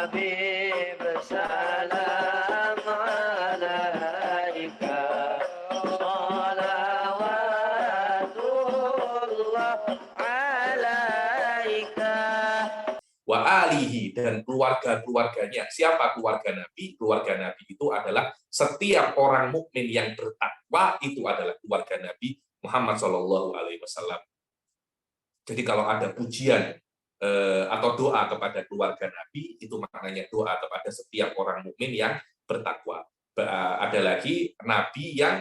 Habib salam alaika salawatullah alaika wa alihi, dan keluarga-keluarganya. Siapa keluarga Nabi? Keluarga Nabi itu adalah setiap orang mukmin yang bertakwa, itu adalah keluarga Nabi Muhammad SAW. Jadi kalau ada pujian atau doa kepada keluarga Nabi, itu maknanya doa kepada setiap orang mukmin yang bertakwa. Ada lagi Nabi yang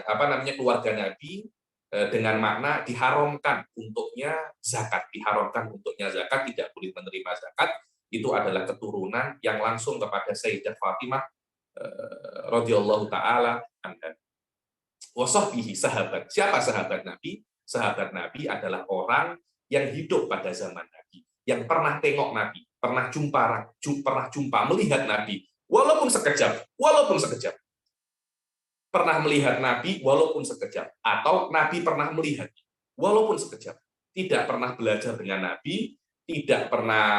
keluarga Nabi dengan makna diharamkan untuknya zakat, tidak boleh menerima zakat. Itu adalah keturunan yang langsung kepada Sayyidah Fatimah radhiyallahu taala anha. Wasahbihi, sahabat. Siapa sahabat Nabi? Sahabat Nabi adalah orang yang hidup pada zaman Nabi, yang pernah tengok Nabi, pernah jumpa, melihat Nabi, walaupun sekejap. Pernah melihat Nabi walaupun sekejap, atau Nabi pernah melihat walaupun sekejap. Tidak pernah belajar dengan Nabi, tidak pernah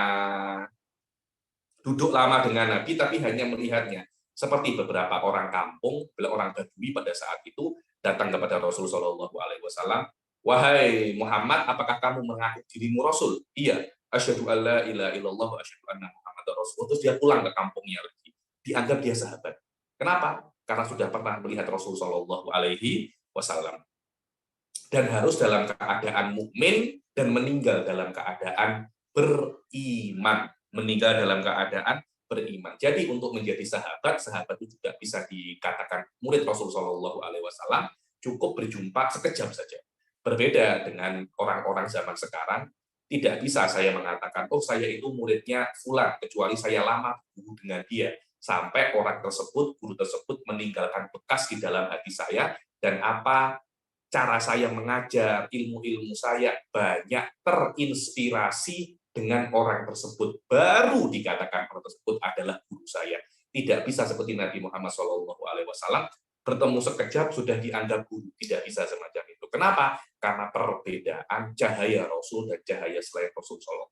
duduk lama dengan Nabi, tapi hanya melihatnya. Seperti beberapa orang kampung, orang Badui pada saat itu datang kepada Rasulullah SAW. Wahai Muhammad, apakah kamu mengaku dirimu Rasul? Iya. Asyhadu an la ilaha illallah wa asyhadu anna Muhammadar Rasul. Terus dia pulang ke kampungnya lagi. Dianggap dia sahabat. Kenapa? Karena sudah pernah melihat Rasulullah SAW. Dan harus dalam keadaan mukmin dan meninggal dalam keadaan beriman. Jadi untuk menjadi sahabat itu juga bisa dikatakan murid Rasulullah SAW, cukup berjumpa sekejap saja. Berbeda dengan orang-orang zaman sekarang, tidak bisa saya mengatakan, oh saya itu muridnya fulan, kecuali saya lama guru dengan dia. Sampai guru tersebut meninggalkan bekas di dalam hati saya, dan apa cara saya mengajar, ilmu-ilmu saya banyak terinspirasi dengan orang tersebut. Baru dikatakan orang tersebut adalah guru saya. Tidak bisa seperti Nabi Muhammad SAW, bertemu sekejap sudah dianggap guru. Tidak bisa semacam itu. Kenapa? Karena perbedaan cahaya Rasul dan cahaya selain Rasul SAW.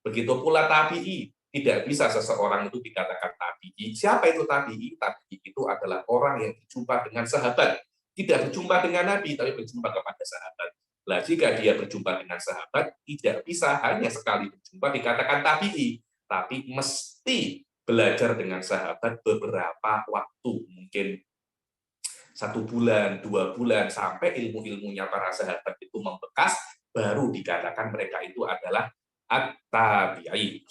Begitu pula tabi'i. Tidak bisa seseorang itu dikatakan tabi'i. Siapa itu tabi'i? Tabi'i itu adalah orang yang berjumpa dengan sahabat. Tidak berjumpa dengan Nabi, tapi berjumpa kepada sahabat. Nah, jika dia berjumpa dengan sahabat, tidak bisa hanya sekali berjumpa dikatakan tabi'i, tapi mesti belajar dengan sahabat beberapa waktu, mungkin 1 bulan, 2 bulan, sampai ilmu-ilmunya para sahabat itu membekas, baru dikatakan mereka itu adalah at-tabi'i.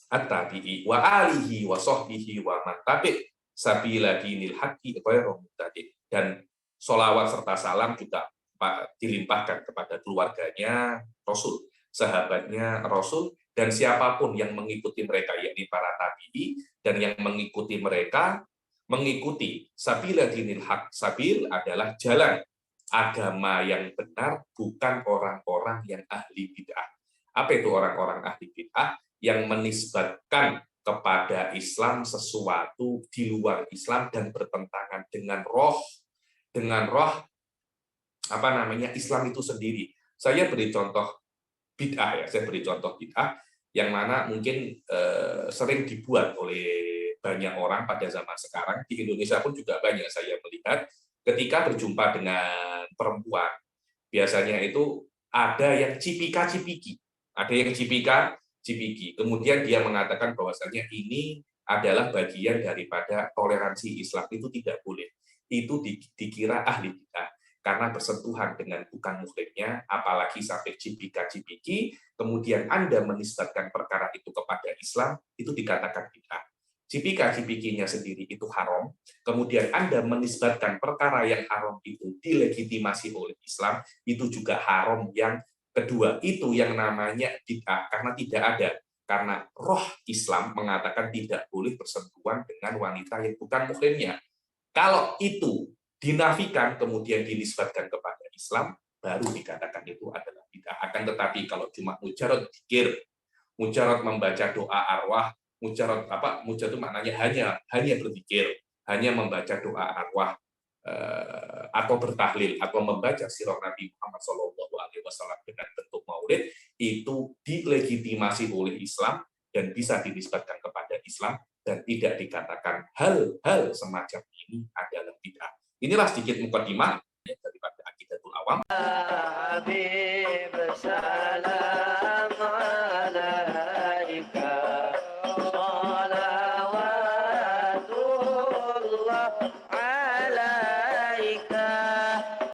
At-tabi'i wa alihi wa sahbihi wa man tabi' sabila dinil haqqi ghairu mubtadi'. Dan sholawat serta salam juga dilimpahkan kepada keluarganya Rasul, sahabatnya Rasul, dan siapapun yang mengikuti mereka, yakni para tabi'i, dan yang mengikuti mereka, mengikuti sabila dinil haq. Sabil adalah jalan agama yang benar, bukan orang-orang yang ahli bid'ah. Apa itu orang-orang ahli bid'ah? Yang menisbatkan kepada Islam sesuatu di luar Islam dan bertentangan dengan roh Islam itu sendiri. Saya beri contoh bid'ah yang mana mungkin sering dibuat oleh banyak orang pada zaman sekarang. Di Indonesia pun juga banyak saya melihat ketika berjumpa dengan perempuan, biasanya itu ada yang cipika-cipiki, kemudian dia mengatakan bahwasanya ini adalah bagian daripada toleransi Islam. Itu tidak boleh. Itu dikira ahli bid'ah karena bersentuhan dengan bukan muslimnya, apalagi sampai cipika-cipiki, kemudian Anda menisbatkan perkara itu kepada Islam, itu dikatakan bid'ah. Cipika-cipikinya sendiri itu haram, kemudian Anda menisbatkan perkara yang haram itu dilegitimasi oleh Islam, itu juga haram. Yang kedua, itu yang namanya bid'ah, karena tidak ada. Karena roh Islam mengatakan tidak boleh bersentuhan dengan wanita yang bukan muslimnya. Kalau itu dinafikan, kemudian dinisbatkan kepada Islam, baru dikatakan itu adalah bid'ah. Akan tetapi kalau cuma mujarad zikir, mujarad membaca doa arwah, mujarad itu maknanya hanya berzikir, hanya membaca doa arwah, atau bertahlil, atau membaca sirah Nabi Muhammad SAW dengan bentuk maulid, itu dilegitimasi oleh Islam, dan bisa dinisbatkan kepada Islam dan tidak dikatakan hal-hal semacam ini adalah bid'ah. Inilah sedikit mukadimah daripada Aqidatul Awam. Habib salam